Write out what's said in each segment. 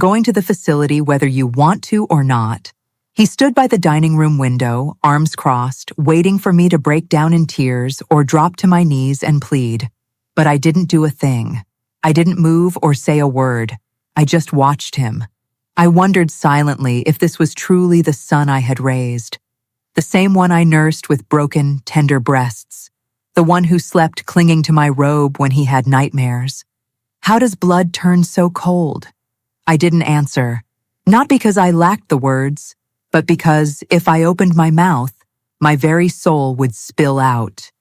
going to the facility whether you want to or not." He stood by the dining room window, arms crossed, waiting for me to break down in tears or drop to my knees and plead. But I didn't do a thing. I didn't move or say a word. I just watched him. I wondered silently if this was truly the son I had raised. The same one I nursed with broken, tender breasts. The one who slept clinging to my robe when he had nightmares. How does blood turn so cold? I didn't answer. Not because I lacked the words, but because if I opened my mouth, my very soul would spill out.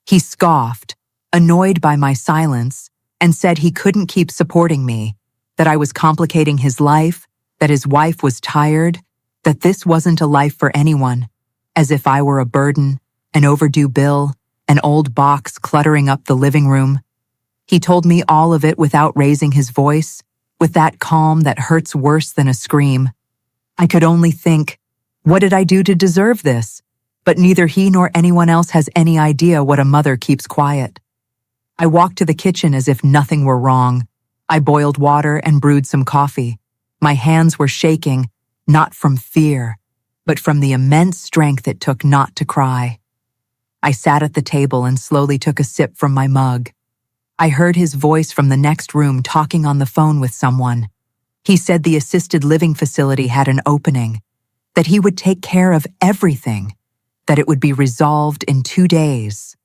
He scoffed, annoyed by my silence, and said he couldn't keep supporting me, that I was complicating his life, that his wife was tired, that this wasn't a life for anyone, as if I were a burden, an overdue bill, an old box cluttering up the living room. He told me all of it without raising his voice, with that calm that hurts worse than a scream. I could only think, what did I do to deserve this? But neither he nor anyone else has any idea what a mother keeps quiet. I walked to the kitchen as if nothing were wrong. I boiled water and brewed some coffee. My hands were shaking, not from fear, but from the immense strength it took not to cry. I sat at the table and slowly took a sip from my mug. I heard his voice from the next room talking on the phone with someone. He said the assisted living facility had an opening, that he would take care of everything, that it would be resolved in 2 days.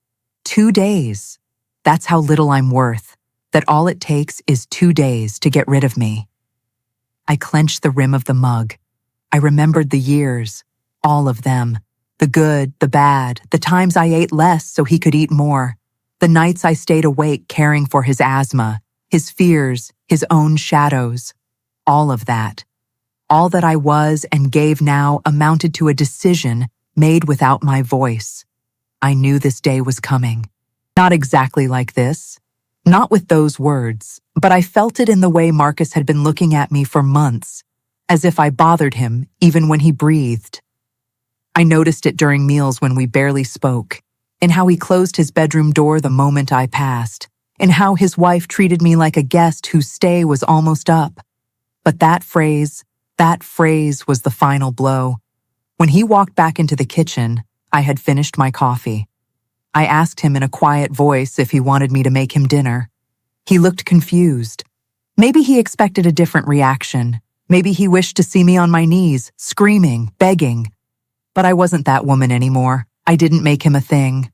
2 days. That's how little I'm worth, that all it takes is 2 days to get rid of me. I clenched the rim of the mug. I remembered the years, all of them, the good, the bad, the times I ate less so he could eat more, the nights I stayed awake caring for his asthma, his fears, his own shadows, all of that. All that I was and gave now amounted to a decision made without my voice. I knew this day was coming. Not exactly like this, not with those words, but I felt it in the way Marcus had been looking at me for months, as if I bothered him even when he breathed. I noticed it during meals when we barely spoke, in how he closed his bedroom door the moment I passed, in how his wife treated me like a guest whose stay was almost up. But that phrase was the final blow. When he walked back into the kitchen, I had finished my coffee. I asked him in a quiet voice if he wanted me to make him dinner. He looked confused. Maybe he expected a different reaction. Maybe he wished to see me on my knees, screaming, begging. But I wasn't that woman anymore. I didn't make him a thing.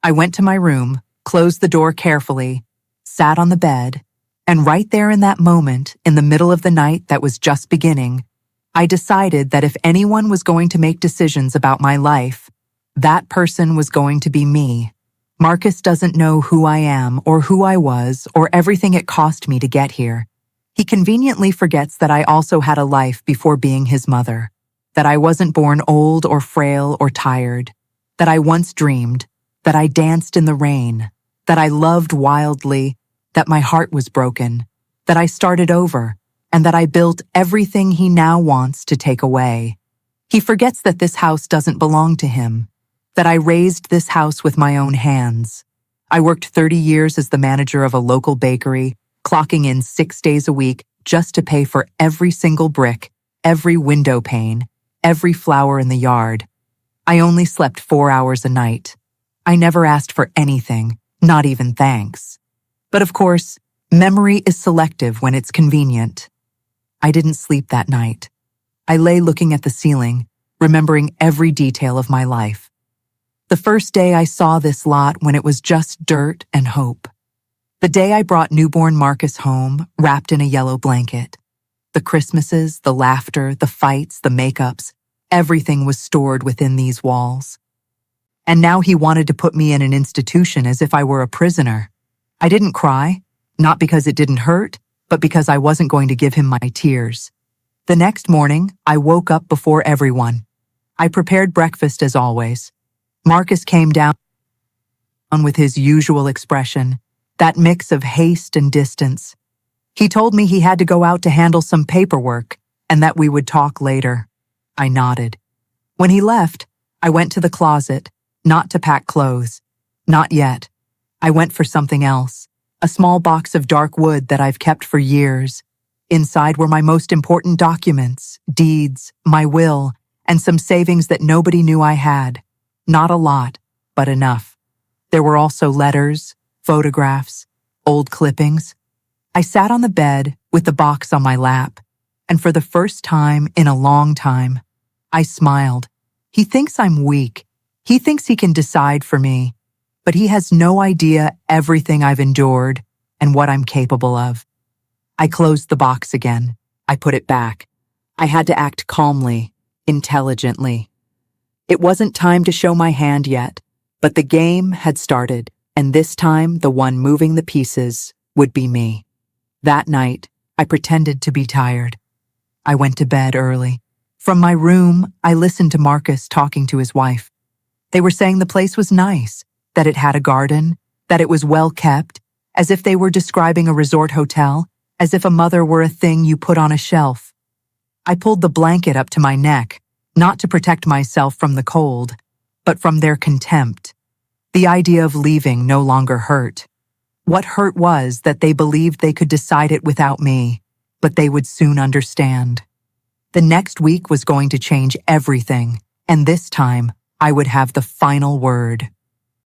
I went to my room, closed the door carefully, sat on the bed, and right there in that moment, in the middle of the night that was just beginning, I decided that if anyone was going to make decisions about my life, that person was going to be me. Marcus doesn't know who I am or who I was or everything it cost me to get here. He conveniently forgets that I also had a life before being his mother, that I wasn't born old or frail or tired, that I once dreamed, that I danced in the rain, that I loved wildly, that my heart was broken, that I started over, and that I built everything he now wants to take away. He forgets that this house doesn't belong to him, that I raised this house with my own hands. I worked 30 years as the manager of a local bakery, clocking in 6 days a week just to pay for every single brick, every window pane, every flower in the yard. I only slept 4 hours a night. I never asked for anything, not even thanks. But of course, memory is selective when it's convenient. I didn't sleep that night. I lay looking at the ceiling, remembering every detail of my life. The first day I saw this lot when it was just dirt and hope. The day I brought newborn Marcus home, wrapped in a yellow blanket. The Christmases, the laughter, the fights, the makeups, everything was stored within these walls. And now he wanted to put me in an institution as if I were a prisoner. I didn't cry, not because it didn't hurt, but because I wasn't going to give him my tears. The next morning, I woke up before everyone. I prepared breakfast as always. Marcus came down with his usual expression, that mix of haste and distance. He told me he had to go out to handle some paperwork and that we would talk later. I nodded. When he left, I went to the closet, not to pack clothes. Not yet. I went for something else, a small box of dark wood that I've kept for years. Inside were my most important documents, deeds, my will, and some savings that nobody knew I had. Not a lot, but enough. There were also letters, photographs, old clippings. I sat on the bed with the box on my lap, and for the first time in a long time, I smiled. He thinks I'm weak. He thinks he can decide for me, but he has no idea everything I've endured and what I'm capable of. I closed the box again. I put it back. I had to act calmly, intelligently. It wasn't time to show my hand yet, but the game had started, and this time the one moving the pieces would be me. That night, I pretended to be tired. I went to bed early. From my room, I listened to Marcus talking to his wife. They were saying the place was nice, that it had a garden, that it was well kept, as if they were describing a resort hotel, as if a mother were a thing you put on a shelf. I pulled the blanket up to my neck, not to protect myself from the cold, but from their contempt. The idea of leaving no longer hurt. What hurt was that they believed they could decide it without me, but they would soon understand. The next week was going to change everything, and this time I would have the final word.